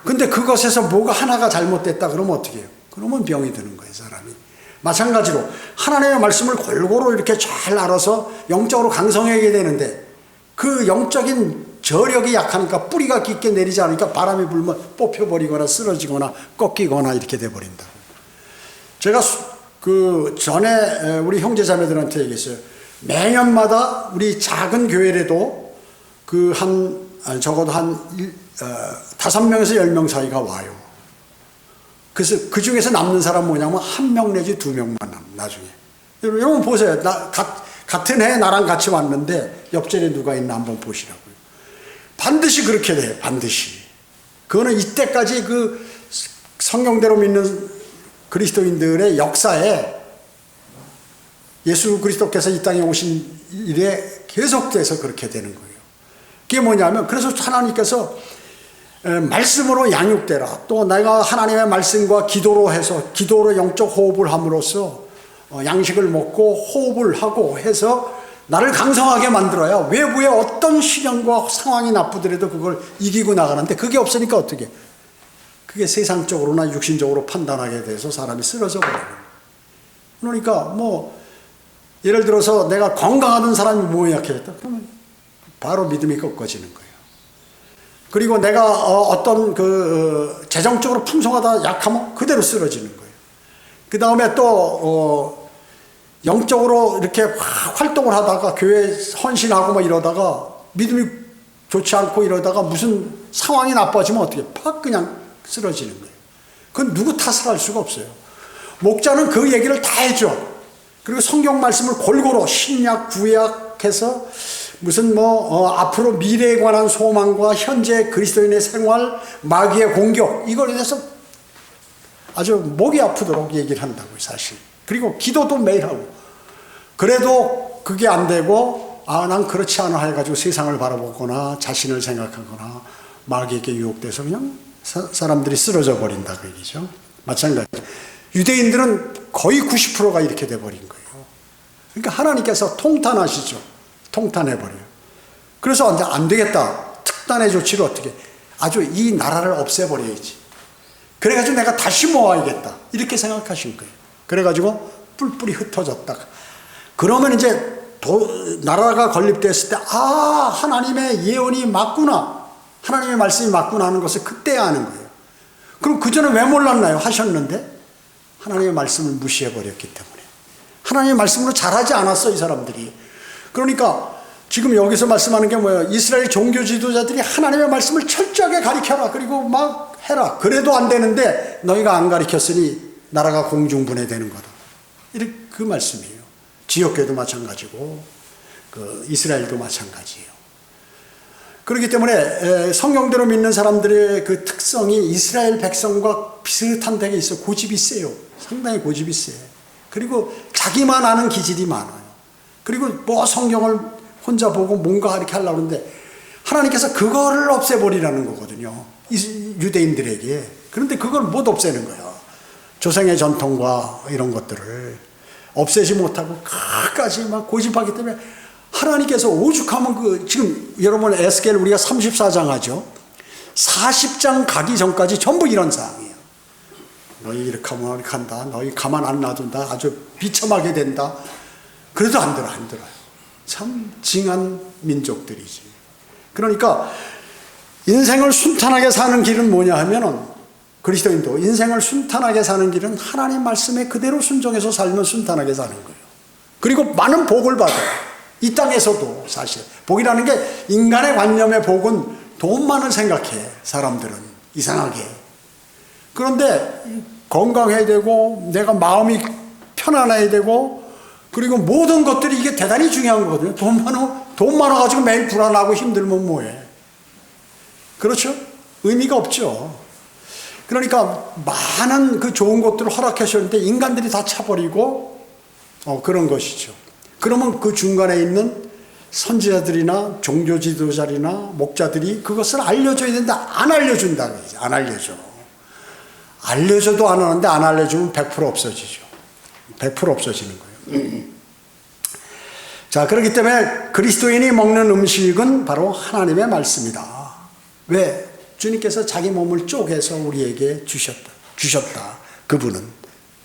근데 그것에서 뭐가 하나가 잘못됐다 그러면 어떻게 해요? 그러면 병이 드는 거예요, 사람이. 마찬가지로 하나님의 말씀을 골고루 이렇게 잘 알아서 영적으로 강성하게 되는데 그 영적인 저력이 약하니까 뿌리가 깊게 내리지 않으니까 바람이 불면 뽑혀버리거나 쓰러지거나 꺾이거나 이렇게 돼버린다. 제가 전에 우리 형제자매들한테 얘기했어요. 매년마다 우리 작은 교회라도 적어도 한 5명에서 10명 사이가 와요. 그래서 그 중에서 남는 사람 뭐냐면 1명 내지 2명만 나중에. 여러분 보세요. 같은 해에 나랑 같이 왔는데 옆자리에 누가 있나 한번 보시라고요. 반드시 그렇게 돼요. 반드시. 그거는 이때까지 그 성경대로 믿는 그리스도인들의 역사에 예수 그리스도께서 이 땅에 오신 일에 계속돼서 그렇게 되는 거예요. 그게 뭐냐면, 그래서 하나님께서 말씀으로 양육되라. 또 내가 하나님의 말씀과 기도로 해서 기도로 영적 호흡을 함으로써 양식을 먹고 호흡을 하고 해서 나를 강성하게 만들어야 외부의 어떤 시련과 상황이 나쁘더라도 그걸 이기고 나가는데, 그게 없으니까 어떻게? 그게 세상적으로나 육신적으로 판단하게 돼서 사람이 쓰러져 버려요. 그러니까 뭐 예를 들어서 내가 건강하던 사람이 몸이 약해졌다 그러면 바로 믿음이 꺾어지는 거예요. 그리고 내가 어떤 그 재정적으로 풍성하다 약하면 그대로 쓰러지는 거예요. 그 다음에 또 영적으로 이렇게 활동을 하다가 교회 헌신하고 뭐 이러다가 믿음이 좋지 않고 이러다가 무슨 상황이 나빠지면 어떻게 팍 그냥 쓰러지는 거예요. 그건 누구 탓을 할 수가 없어요. 목자는 그 얘기를 다 해줘. 그리고 성경 말씀을 골고루 신약 구약해서 무슨 앞으로 미래에 관한 소망과 현재 그리스도인의 생활, 마귀의 공격, 이거에 대해서 아주 목이 아프도록 얘기를 한다고요, 사실. 그리고 기도도 매일 하고. 그래도 그게 안 되고, 난 그렇지 않아 해가지고 세상을 바라보거나 자신을 생각하거나 마귀에게 유혹돼서 그냥 사람들이 쓰러져 버린다, 그 얘기죠. 마찬가지. 유대인들은 거의 90%가 이렇게 돼버린 거예요. 그러니까 하나님께서 통탄하시죠. 통탄해버려요. 그래서 이제 안 되겠다. 특단의 조치를 어떻게, 아주 이 나라를 없애버려야지. 그래가지고 내가 다시 모아야겠다. 이렇게 생각하신 거예요. 그래가지고 뿔뿔이 흩어졌다가. 그러면 이제 나라가 건립됐을 때, 하나님의 예언이 맞구나. 하나님의 말씀이 맞구나 하는 것을 그때 아는 거예요. 그럼 그전에 왜 몰랐나요? 하셨는데 하나님의 말씀을 무시해버렸기 때문에. 하나님의 말씀으로 잘하지 않았어, 이 사람들이. 그러니까 지금 여기서 말씀하는 게 뭐예요? 이스라엘 종교 지도자들이 하나님의 말씀을 철저하게 가르쳐라. 그리고 막 해라. 그래도 안 되는데 너희가 안 가르쳤으니 나라가 공중분해되는 거다. 이렇게 그 말씀이에요. 지역교도 마찬가지고 그 이스라엘도 마찬가지예요. 그렇기 때문에 성경대로 믿는 사람들의 그 특성이 이스라엘 백성과 비슷한 데가 있어요. 고집이 세요. 상당히 고집이 세. 그리고 자기만 아는 기질이 많아요. 그리고 뭐 성경을 혼자 보고 뭔가 이렇게 하려고 하는데 하나님께서 그거를 없애버리라는 거거든요. 유대인들에게. 그런데 그걸 못 없애는 거예요. 조상의 전통과 이런 것들을 없애지 못하고 끝까지 막 고집하기 때문에 하나님께서 오죽하면 지금 여러분 에스겔 우리가 34장 하죠. 40장 가기 전까지 전부 이런 상황이에요. 너희 이렇게 하면 이렇게 한다. 너희 가만 안 놔둔다. 아주 비참하게 된다. 그래도 안 들어요. 참 징한 민족들이지. 그러니까 인생을 순탄하게 사는 길은 뭐냐 하면은, 그리스도인도 인생을 순탄하게 사는 길은 하나님 말씀에 그대로 순종해서 살면 순탄하게 사는 거예요. 그리고 많은 복을 받아요. 이 땅에서도 사실 복이라는 게, 인간의 관념의 복은 돈만을 생각해. 사람들은 이상하게. 그런데 건강해야 되고 내가 마음이 편안해야 되고, 그리고 모든 것들이 이게 대단히 중요한 거거든요. 돈 많아가지고 매일 불안하고 힘들면 뭐해. 그렇죠? 의미가 없죠. 그러니까 많은 그 좋은 것들을 허락하셨는데 인간들이 다 차버리고 그런 것이죠. 그러면 그 중간에 있는 선지자들이나 종교 지도자들이나 목자들이 그것을 알려줘야 되는데 안 알려준다는 거죠. 안 알려줘. 알려줘도 안 하는데 안 알려주면 100% 없어지죠. 100% 없어지는 거예요. 자, 그렇기 때문에 그리스도인이 먹는 음식은 바로 하나님의 말씀이다. 왜? 주님께서 자기 몸을 쪼개서 우리에게 주셨다.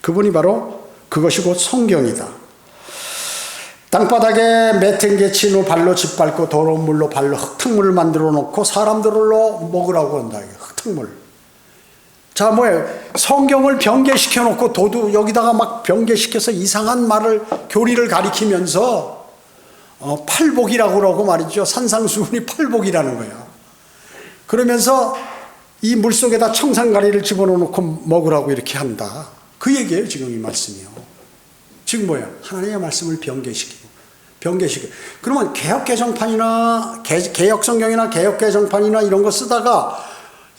그분이 바로 그것이 곧 성경이다. 땅바닥에 매탱개 친 후 발로 짓밟고 더러운 물로 발로 흙탕물을 만들어 놓고 사람들로 먹으라고 한다. 흙탕물. 자, 뭐예요? 성경을 변개시켜 놓고 도두 여기다가 막 변개시켜서 이상한 말을, 교리를 가리키면서 팔복이라고 그러고 말이죠. 산상수훈이 팔복이라는 거야. 그러면서 이 물속에다 청산가리를 집어넣고 먹으라고 이렇게 한다. 그 얘기예요, 지금 이 말씀이요. 지금 뭐예요? 하나님의 말씀을 변개시키고 변개시켜. 그러면 개혁개정판이나 개혁성경이나 개혁개정판이나 이런 거 쓰다가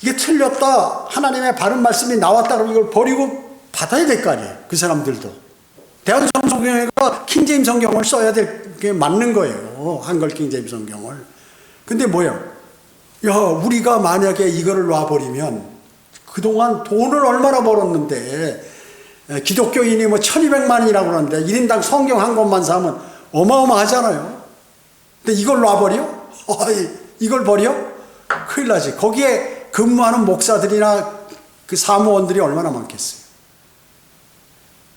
이게 틀렸다, 하나님의 바른 말씀이 나왔다 그러면 이걸 버리고 받아야 될 거 아니에요. 그 사람들도. 대한성 성경회가 킹제임 성경을 써야 될 게 맞는 거예요. 한글 킹제임 성경을. 근데 뭐예요? 야, 우리가 만약에 이거를 놔버리면 그동안 돈을 얼마나 벌었는데, 기독교인이 뭐 1200만이라고 그러는데 1인당 성경 한 권만 사면 어마어마하잖아요. 근데 이걸 놔버려? 이걸 버려? 큰일 나지. 거기에 근무하는 목사들이나 그 사무원들이 얼마나 많겠어요.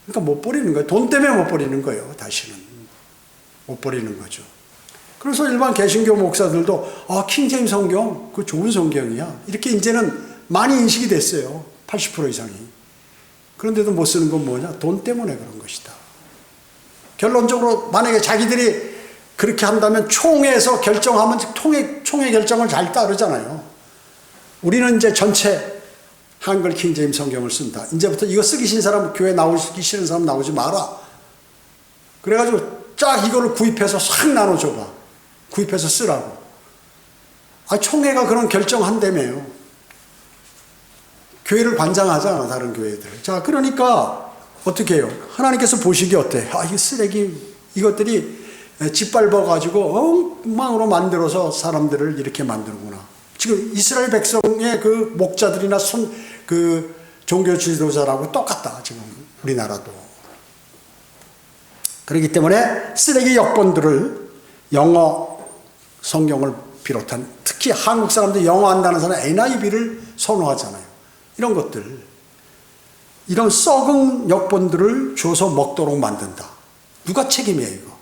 그러니까 못 버리는 거예요. 돈 때문에 못 버리는 거예요. 다시는 못 버리는 거죠. 그래서 일반 개신교 목사들도 킹제임 성경 그 좋은 성경이야 이렇게 이제는 많이 인식이 됐어요. 80% 이상이. 그런데도 못 쓰는 건 뭐냐? 돈 때문에 그런 것이다. 결론적으로 만약에 자기들이 그렇게 한다면 총회에서 결정하면 총회 결정을 잘 따르잖아요. 우리는 이제 전체 한글 킹제임 성경을 쓴다. 이제부터 이거 쓰기 싫은 사람, 교회 나오기 싫은 사람 나오지 마라. 그래가지고 쫙 이거를 구입해서 싹 나눠줘봐. 구입해서 쓰라고. 총회가 그런 결정한다며요. 교회를 관장하잖아, 다른 교회들. 자, 그러니까 어떻게 해요? 하나님께서 보시기 어때? 이 쓰레기, 이것들이 짓밟아가지고 엉망으로 만들어서 사람들을 이렇게 만드는구나. 지금 이스라엘 백성의 그 목자들이나 그 종교 지도자라고 똑같다, 지금 우리나라도. 그렇기 때문에 쓰레기 여건들을 영어 성경을 비롯한, 특히 한국 사람들 영어 한다는 사람 NIV를 선호하잖아요. 이런 것들, 이런 썩은 여건들을 줘서 먹도록 만든다. 누가 책임이에요, 이거?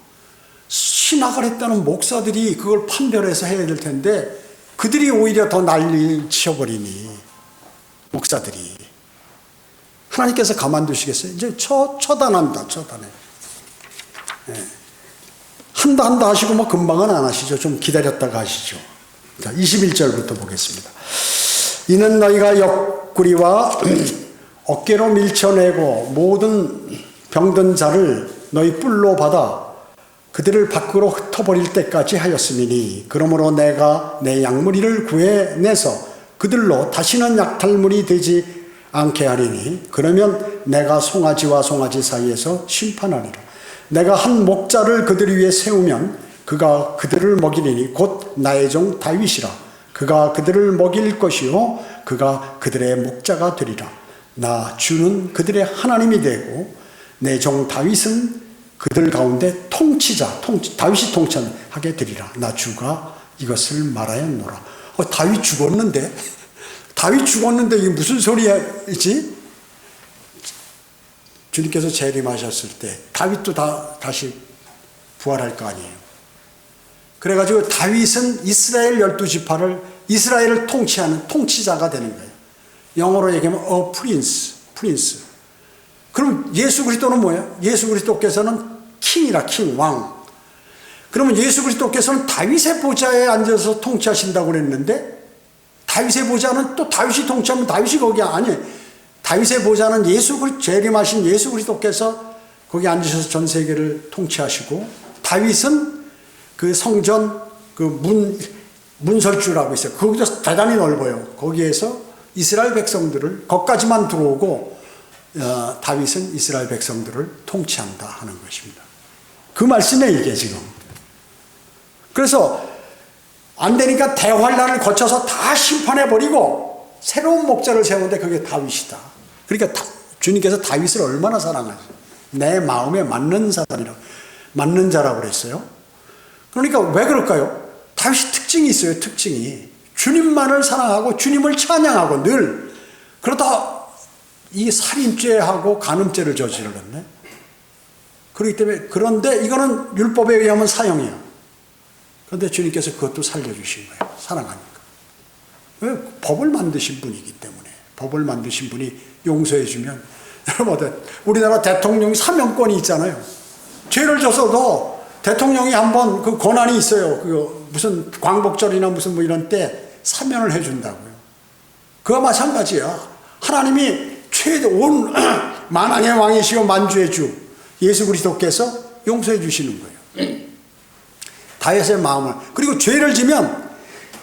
신학을 했다는 목사들이 그걸 판별해서 해야 될 텐데 그들이 오히려 더 난리 치워버리니, 목사들이. 하나님께서 가만두시겠어요? 이제 처단한다, 처단해. 네. 한다 하시고 뭐 금방은 안 하시죠. 좀 기다렸다가 하시죠. 자, 21절부터 보겠습니다. 이는 너희가 옆구리와 어깨로 밀쳐내고 모든 병든 자를 너희 뿔로 받아 그들을 밖으로 흩어버릴 때까지 하였음이니, 그러므로 내가 내 양무리를 구해내서 그들로 다시는 약탈물이 되지 않게 하리니, 그러면 내가 송아지와 송아지 사이에서 심판하리라. 내가 한 목자를 그들 위에 세우면 그가 그들을 먹이리니 곧 나의 종 다윗이라. 그가 그들을 먹일 것이요 그가 그들의 목자가 되리라. 나 주는 그들의 하나님이 되고 내 종 다윗은 그들 가운데 통치자, 다윗이 통치하게 되리라. 나 주가 이것을 말하였노라. 다윗 죽었는데? 다윗 죽었는데 이게 무슨 소리야지? 주님께서 재림하셨을 때 다윗도 다시 부활할 거 아니에요. 그래가지고 다윗은 이스라엘 12지파를, 이스라엘을 통치하는 통치자가 되는 거예요. 영어로 얘기하면 프린스. 그럼 예수 그리스도는 뭐예요? 예수 그리스도께서는 킹이라, 킹, 왕. 그러면 예수 그리스도께서는 다윗의 보좌에 앉아서 통치하신다고 그랬는데, 다윗의 보좌는 또 다윗이 통치하면 다윗이 거기 아니에요. 다윗의 보좌는 재림하신 예수 그리스도께서 거기 앉으셔서 전 세계를 통치하시고, 다윗은 그 성전 그 문설주라고 있어요. 거기서 대단히 넓어요. 거기에서 이스라엘 백성들을, 거기까지만 들어오고 다윗은 이스라엘 백성들을 통치한다 하는 것입니다. 그 말씀에 이게 지금. 그래서 안 되니까 대환란을 거쳐서 다 심판해버리고 새로운 목자를 세우는데 그게 다윗이다. 그러니까 주님께서 다윗을 얼마나 사랑하세요. 내 마음에 맞는 사람이라고, 맞는 자라고 그랬어요. 그러니까 왜 그럴까요? 다윗이 특징이 있어요. 특징이 주님만을 사랑하고 주님을 찬양하고 늘. 그러다 이 살인죄하고 간음죄를 저질렀네. 그렇기 때문에, 그런데 이거는 율법에 의하면 사형이야. 그런데 주님께서 그것도 살려주신 거예요. 사랑하니까. 왜? 법을 만드신 분이기 때문에. 법을 만드신 분이 용서해주면, 여러분, 우리나라 대통령이 사면권이 있잖아요. 죄를 졌어도 대통령이 한번 그 권한이 있어요. 그 무슨 광복절이나 무슨 뭐 이런 때 사면을 해준다고요. 그와 마찬가지야. 하나님이 온 만왕의 왕이시요 만주의 주 예수 그리스도께서 용서해 주시는 거예요. 다윗의 마음을, 그리고 죄를 지면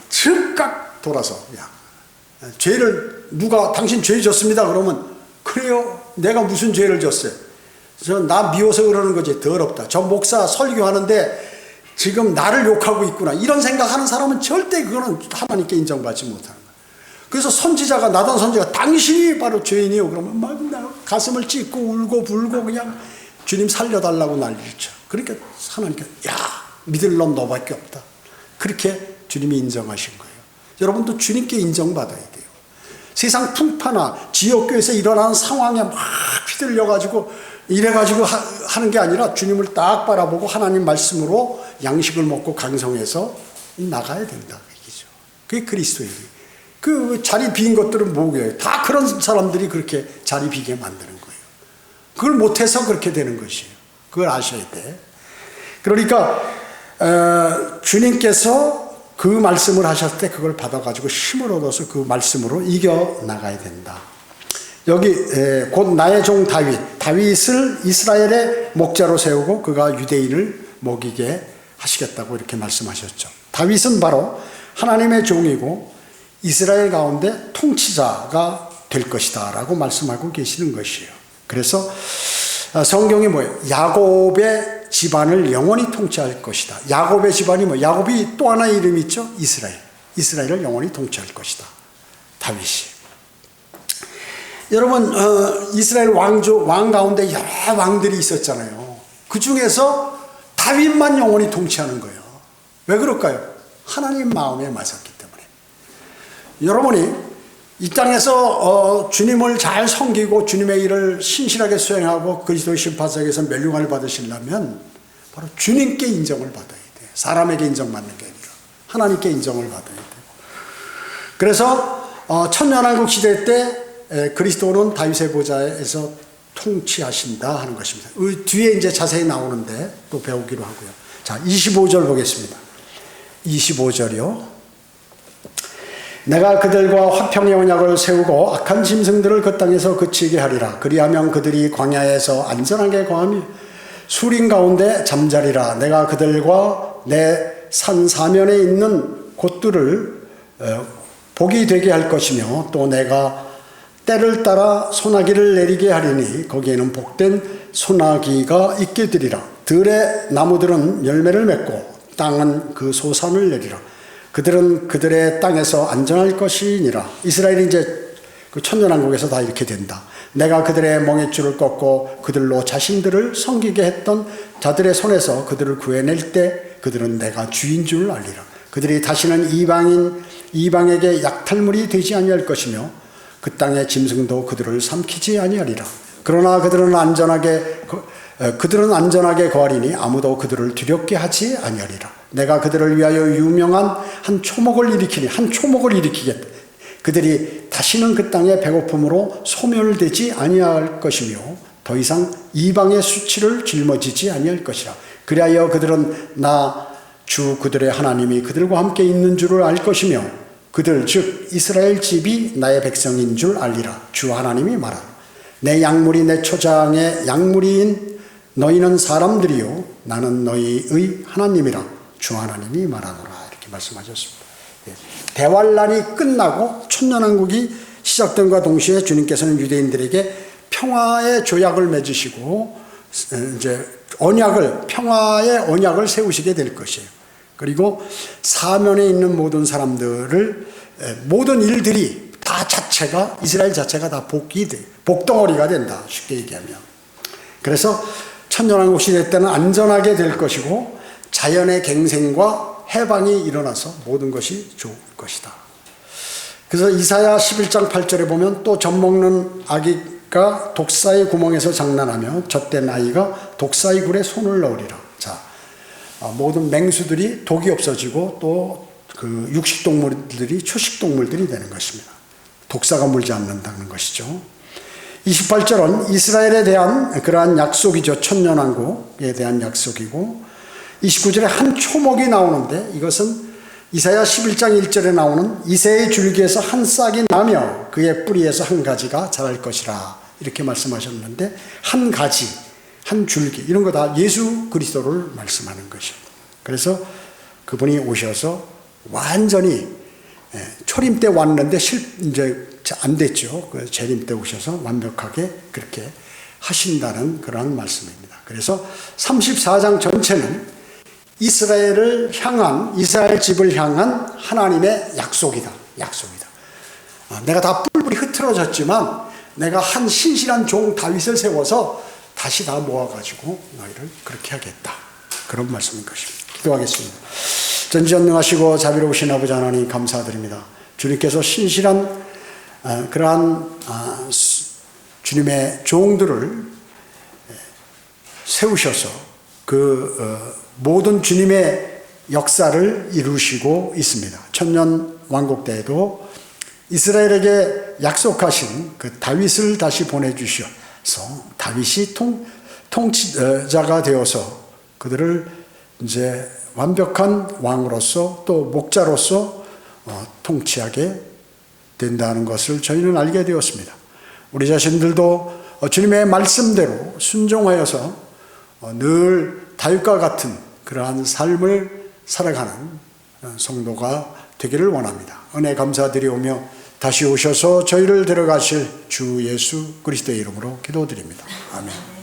즉각 돌아서, 야, 죄를 누가 당신 죄 졌습니다 그러면, 그래요, 내가 무슨 죄를 졌어요? 나 미워서 그러는 거지, 더럽다. 저 목사 설교하는데 지금 나를 욕하고 있구나, 이런 생각하는 사람은 절대 그거는 하나님께 인정받지 못하는 거예요. 그래서 선지자가, 나단 선지자가 당신이 바로 죄인이요 그러면 막 가슴을 찢고 울고 불고 그냥 주님 살려달라고 난리죠. 그러니까 하나님께, 야, 믿을 놈 너밖에 없다, 그렇게 주님이 인정하신 거예요. 여러분도 주님께 인정받아야 돼요. 세상 풍파나 지역교회에서 일어나는 상황에 막 휘둘려가지고 이래가지고 하는 게 아니라 주님을 딱 바라보고 하나님 말씀으로 양식을 먹고 강성해서 나가야 된다, 얘기죠. 그게 그리스도인이에요. 그 자리 빈 것들은 뭐예요? 다 그런 사람들이 그렇게 자리 비게 만드는 거예요. 그걸 못해서 그렇게 되는 것이에요. 그걸 아셔야 돼. 그러니까 주님께서 그 말씀을 하셨을 때 그걸 받아가지고 힘을 얻어서 그 말씀으로 이겨나가야 된다. 여기 곧 나의 종 다윗을 이스라엘의 목자로 세우고 그가 유대인을 먹이게 하시겠다고 이렇게 말씀하셨죠. 다윗은 바로 하나님의 종이고 이스라엘 가운데 통치자가 될 것이다 라고 말씀하고 계시는 것이에요. 그래서 성경이 뭐예요? 야곱의 집안을 영원히 통치할 것이다. 야곱의 집안이 뭐, 야곱이 또 하나의 이름이 있죠? 이스라엘을 영원히 통치할 것이다, 다윗이. 여러분, 이스라엘 왕 가운데 여러 왕들이 있었잖아요. 그 중에서 다윗만 영원히 통치하는 거예요. 왜 그럴까요? 하나님 마음에 맞았기 때문에. 여러분이 이 땅에서 주님을 잘 섬기고 주님의 일을 신실하게 수행하고 그리스도의 심판석에서 멸류관을 받으시려면 바로 주님께 인정을 받아야 돼요. 사람에게 인정받는 게 아니라 하나님께 인정을 받아야 돼요. 그래서 천년왕국 시대 때 그리스도는 다윗의 보좌에서 통치하신다 하는 것입니다. 뒤에 이제 자세히 나오는데 또 배우기로 하고요. 자, 25절 보겠습니다. 25절이요. 내가 그들과 화평의 언약을 세우고 악한 짐승들을 그 땅에서 그치게 하리라. 그리하면 그들이 광야에서 안전하게 거하며 수린 가운데 잠자리라. 내가 그들과 내 산 사면에 있는 곳들을 복이 되게 할 것이며 또 내가 때를 따라 소나기를 내리게 하리니 거기에는 복된 소나기가 있게 되리라. 들의 나무들은 열매를 맺고 땅은 그 소산을 내리라. 그들은 그들의 땅에서 안전할 것이니라. 이스라엘이 이제 그 천년왕국에서 다 이렇게 된다. 내가 그들의 멍에줄을 꺾고 그들로 자신들을 섬기게 했던 자들의 손에서 그들을 구해낼 때 그들은 내가 주인 줄 알리라. 그들이 다시는 이방에게 약탈물이 되지 아니할 것이며 그 땅의 짐승도 그들을 삼키지 아니하리라. 그러나 그들은 안전하게 거하리니 아무도 그들을 두렵게 하지 아니하리라. 내가 그들을 위하여 유명한 한 초목을 일으키겠다. 그들이 다시는 그 땅의 배고픔으로 소멸되지 아니할 것이며 더 이상 이방의 수치를 짊어지지 아니할 것이라. 그리하여 그들은 나 주 그들의 하나님이 그들과 함께 있는 줄을 알 것이며 그들 즉 이스라엘 집이 나의 백성인 줄 알리라. 주 하나님이 말하라. 내 약물이 내 초장의 약물이인 너희는 사람들이요 나는 너희의 하나님이라. 주 하나님이 말하노라. 이렇게 말씀하셨습니다. 대환란이 끝나고 천년왕국이 시작된과 동시에 주님께서는 유대인들에게 평화의 조약을 맺으시고 이제 평화의 언약을 세우시게 될 것이에요. 그리고 사면에 있는 모든 사람들을, 모든 일들이 다 자체가, 이스라엘 자체가 다 복덩어리가 된다, 쉽게 얘기하면. 그래서 천년왕국 시대 때는 안전하게 될 것이고 자연의 갱생과 해방이 일어나서 모든 것이 좋을 것이다. 그래서 이사야 11장 8절에 보면 또 젖먹는 아기가 독사의 구멍에서 장난하며 젖된 아이가 독사의 굴에 손을 넣으리라. 자, 모든 맹수들이 독이 없어지고 또 그 육식동물들이 초식동물들이 되는 것입니다. 독사가 물지 않는다는 것이죠. 28절은 이스라엘에 대한 그러한 약속이죠. 천년왕국에 대한 약속이고 29절에 한 초목이 나오는데 이것은 이사야 11장 1절에 나오는 이새의 줄기에서 한 싹이 나며 그의 뿌리에서 한 가지가 자랄 것이라 이렇게 말씀하셨는데 한 가지, 한 줄기 이런 거 다 예수 그리스도를 말씀하는 것입니다. 그래서 그분이 오셔서 완전히 초림 때 왔는데 이제 안 됐죠. 그 재림 때 오셔서 완벽하게 그렇게 하신다는 그러한 말씀입니다. 그래서 34장 전체는 이스라엘 집을 향한 하나님의 약속이다. 내가 다 뿔뿔이 흩어졌지만 내가 한 신실한 종 다윗을 세워서 다시 다 모아가지고 너희를 그렇게 하겠다. 그런 말씀인 것입니다. 기도하겠습니다. 전지전능하시고 자비로우신 아버지 하나님 감사드립니다. 주님께서 신실한 그러한 주님의 종들을 세우셔서 그 모든 주님의 역사를 이루시고 있습니다. 천년 왕국 때에도 이스라엘에게 약속하신 그 다윗을 다시 보내주셔서 다윗이 통치자가 되어서 그들을 이제 완벽한 왕으로서 또 목자로서 통치하게 된다는 것을 저희는 알게 되었습니다. 우리 자신들도 주님의 말씀대로 순종하여서 늘 다윗과 같은 그러한 삶을 살아가는 성도가 되기를 원합니다. 은혜 감사드리오며 다시 오셔서 저희를 데려가실 주 예수 그리스도의 이름으로 기도드립니다. 아멘.